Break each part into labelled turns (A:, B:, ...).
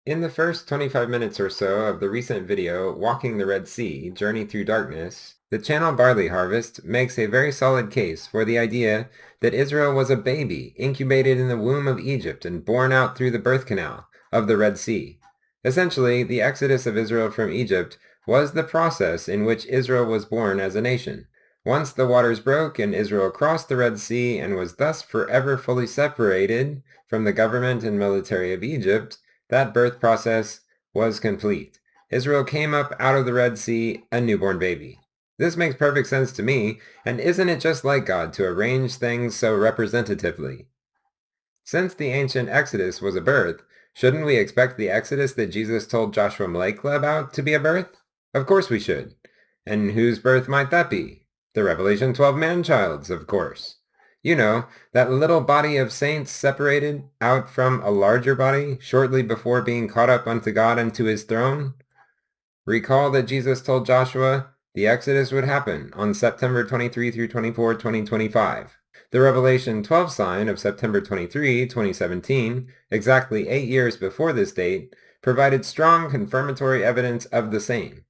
A: In the first 25 minutes or so of the recent video, Walking the Red Sea, Journey Through Darkness, the Channel Barley Harvest makes a very solid case for the idea that Israel was a baby incubated in the womb of Egypt and born out through the birth canal of the Red Sea. Essentially, the exodus of Israel from Egypt was the process in which Israel was born as a nation. Once the waters broke and Israel crossed the Red Sea and was thus forever fully separated from the government and military of Egypt, that birth process was complete. Israel came up out of the Red Sea a newborn baby. This makes perfect sense to me, and isn't it just like God to arrange things so representatively? Since the ancient Exodus was a birth, shouldn't we expect the Exodus that Jesus told Joshua Mlekla about to be a birth? Of course we should. And whose birth might that be? The Revelation 12 man-child's, of course. You know, that little body of saints separated out from a larger body shortly before being caught up unto God and to his throne. Recall that Jesus told Joshua the Exodus would happen on September 23 through 24, 2025. The Revelation 12 sign of September 23, 2017, exactly 8 years before this date, provided strong confirmatory evidence of the same.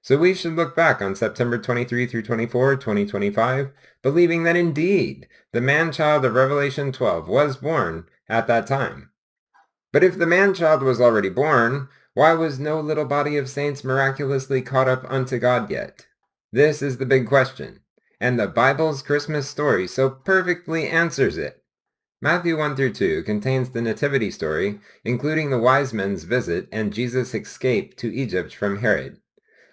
A: So we should look back on September 23 through 24, 2025, believing that indeed the man-child of Revelation 12 was born at that time. But if the man-child was already born, why was no little body of saints miraculously caught up unto God yet? This is the big question, and the Bible's Christmas story so perfectly answers it. Matthew 1 through 2 contains the nativity story, including the wise men's visit and Jesus' escape to Egypt from Herod.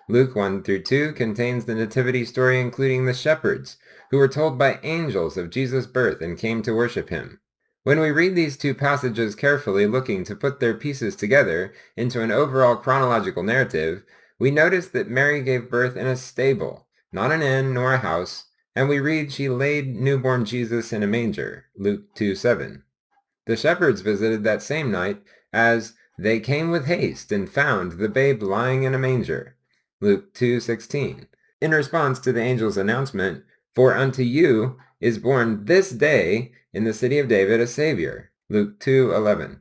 A: Luke 1 through 2 contains the nativity story including the shepherds, who were told by angels of Jesus' birth and came to worship him. When we read these two passages carefully looking to put their pieces together into an overall chronological narrative, we notice that Mary gave birth in a stable, not an inn nor a house, and we read she laid newborn Jesus in a manger, Luke 2:7. The shepherds visited that same night as they came with haste and found the babe lying in a manger, Luke 2:16, in response to the angel's announcement, "For unto you is born this day in the city of David a Savior," Luke 2:11.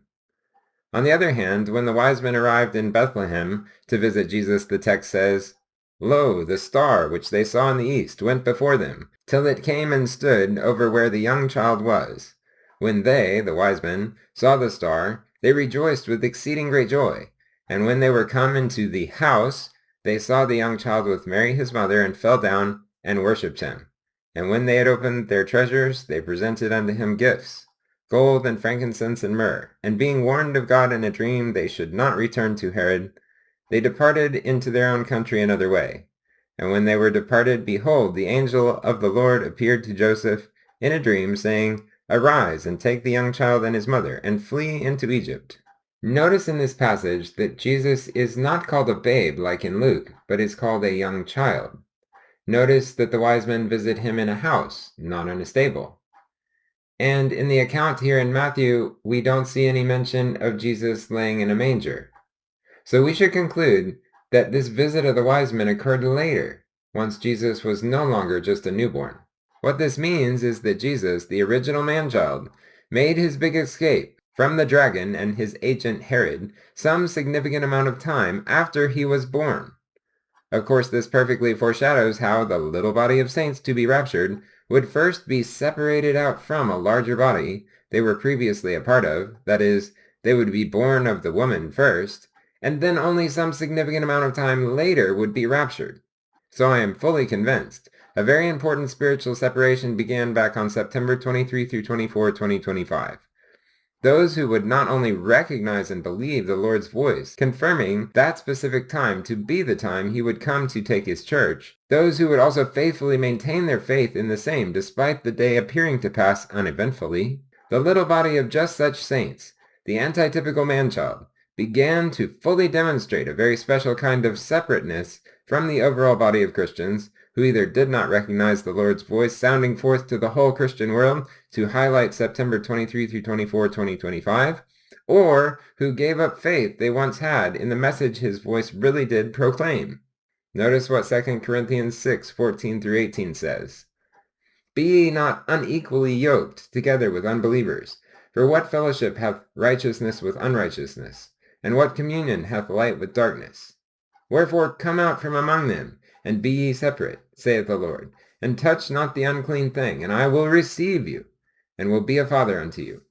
A: On the other hand, when the wise men arrived in Bethlehem to visit Jesus, the text says, "Lo, the star which they saw in the east went before them, till it came and stood over where the young child was. When they," the wise men, "saw the star, they rejoiced with exceeding great joy. And when they were come into the house, they saw the young child with Mary his mother, and fell down and worshipped him. And when they had opened their treasures, they presented unto him gifts, gold and frankincense and myrrh. And being warned of God in a dream they should not return to Herod, they departed into their own country another way. And when they were departed, behold, the angel of the Lord appeared to Joseph in a dream, saying, Arise, and take the young child and his mother, and flee into Egypt." Notice in this passage that Jesus is not called a babe like in Luke, but is called a young child. Notice that the wise men visit him in a house, not in a stable. And in the account here in Matthew, we don't see any mention of Jesus laying in a manger. So we should conclude that this visit of the wise men occurred later, once Jesus was no longer just a newborn. What this means is that Jesus, the original man-child, made his big escape from the dragon and his agent Herod some significant amount of time after he was born. Of course, this perfectly foreshadows how the little body of saints to be raptured would first be separated out from a larger body they were previously a part of, that is, they would be born of the woman first, and then only some significant amount of time later would be raptured. So I am fully convinced a very important spiritual separation began back on September 23 through 24, 2025. Those who would not only recognize and believe the Lord's voice, confirming that specific time to be the time he would come to take his church, those who would also faithfully maintain their faith in the same despite the day appearing to pass uneventfully, the little body of just such saints, the antitypical man-child, began to fully demonstrate a very special kind of separateness from the overall body of Christians, who either did not recognize the Lord's voice sounding forth to the whole Christian world to highlight September 23 through 24, 2025, or who gave up faith they once had in the message his voice really did proclaim. Notice what 2 Corinthians 6, 14 through 18 says. "Be ye not unequally yoked together with unbelievers. For what fellowship hath righteousness with unrighteousness? And what communion hath light with darkness? Wherefore come out from among them, and be ye separate, saith the Lord, and touch not the unclean thing, and I will receive you, and will be a father unto you.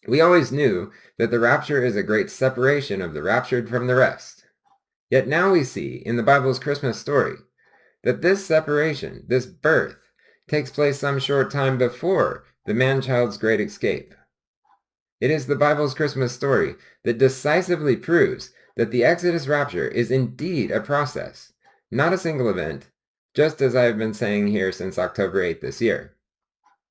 A: We always knew that the rapture is a great separation of the raptured from the rest. Yet now we see, in the Bible's Christmas story, that this separation, this birth, takes place some short time before the man-child's great escape. It is the Bible's Christmas story that decisively proves that the Exodus rapture is indeed a process, not a single event, just as I have been saying here since October 8th this year.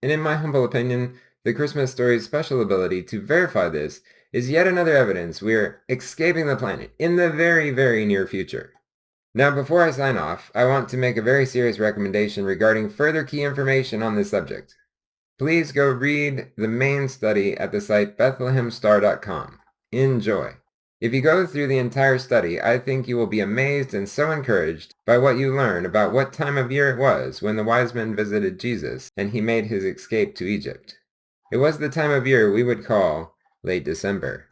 A: And in my humble opinion, the Christmas story's special ability to verify this is yet another evidence we are escaping the planet in the very, very near future. Now, before I sign off, I want to make a very serious recommendation regarding further key information on this subject. Please go read the main study at the site bethlehemstar.com. Enjoy. If you go through the entire study, I think you will be amazed and so encouraged by what you learn about what time of year it was when the wise men visited Jesus and he made his escape to Egypt. It was the time of year we would call late December.